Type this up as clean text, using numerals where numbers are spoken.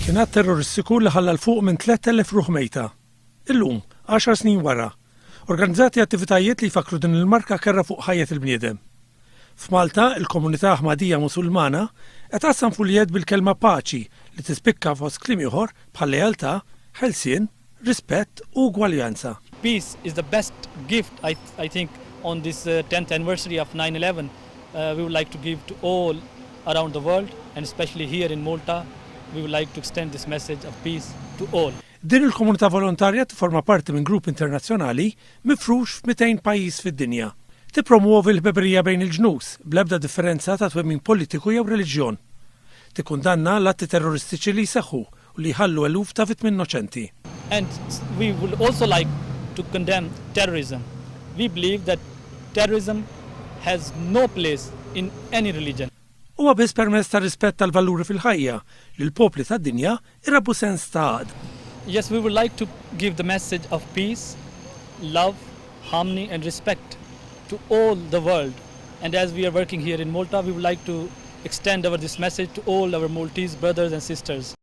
Assassinat terroristiku li ħalla l-fuq minn 3000 ruħ mejta. Illum, 10 snin wara, organizzati attivitajiet li jfakru din il-marka kerra fuq ħajjet il-bniedem. F'Malta, il-komunità Aħmadija Musulmana qed qassam fuljed bil-kelma paċi li tispikka fost kliem ieħor bħal lealtà, ħelsien, rispett u gwaljanza. Peace is the best gift, I think, on this 10th anniversary of 9/11. We would like to give to all around the world, and especially here in Malta, we would like to extend this message of peace to all. Din il-komunità volontarja tforma parti minn grupp internazzjonali mifrux f'200 pajjiż fid-dinja. Tippromuovi l-ħbeberija bejn il-ġnus bl-ebda differenza ta' twemmin politiku jew reliġjon. Tikkundanna l-atti terroristiċi li jseħħu u li jħallu eluf ta' vittmi innoċenti. And we would also like to condemn terrorism. We believe that terrorism has no place in any religion. Huwa biss permezz ta' rispett tal-valuri fil-ħajja li l-popli tad-dinja irabbu sens ta' għad. Yes, we would like to give the message of peace, love, harmony and respect to all the world. And as we are working here in Malta, we would like to extend this message to all our Maltese brothers and sisters.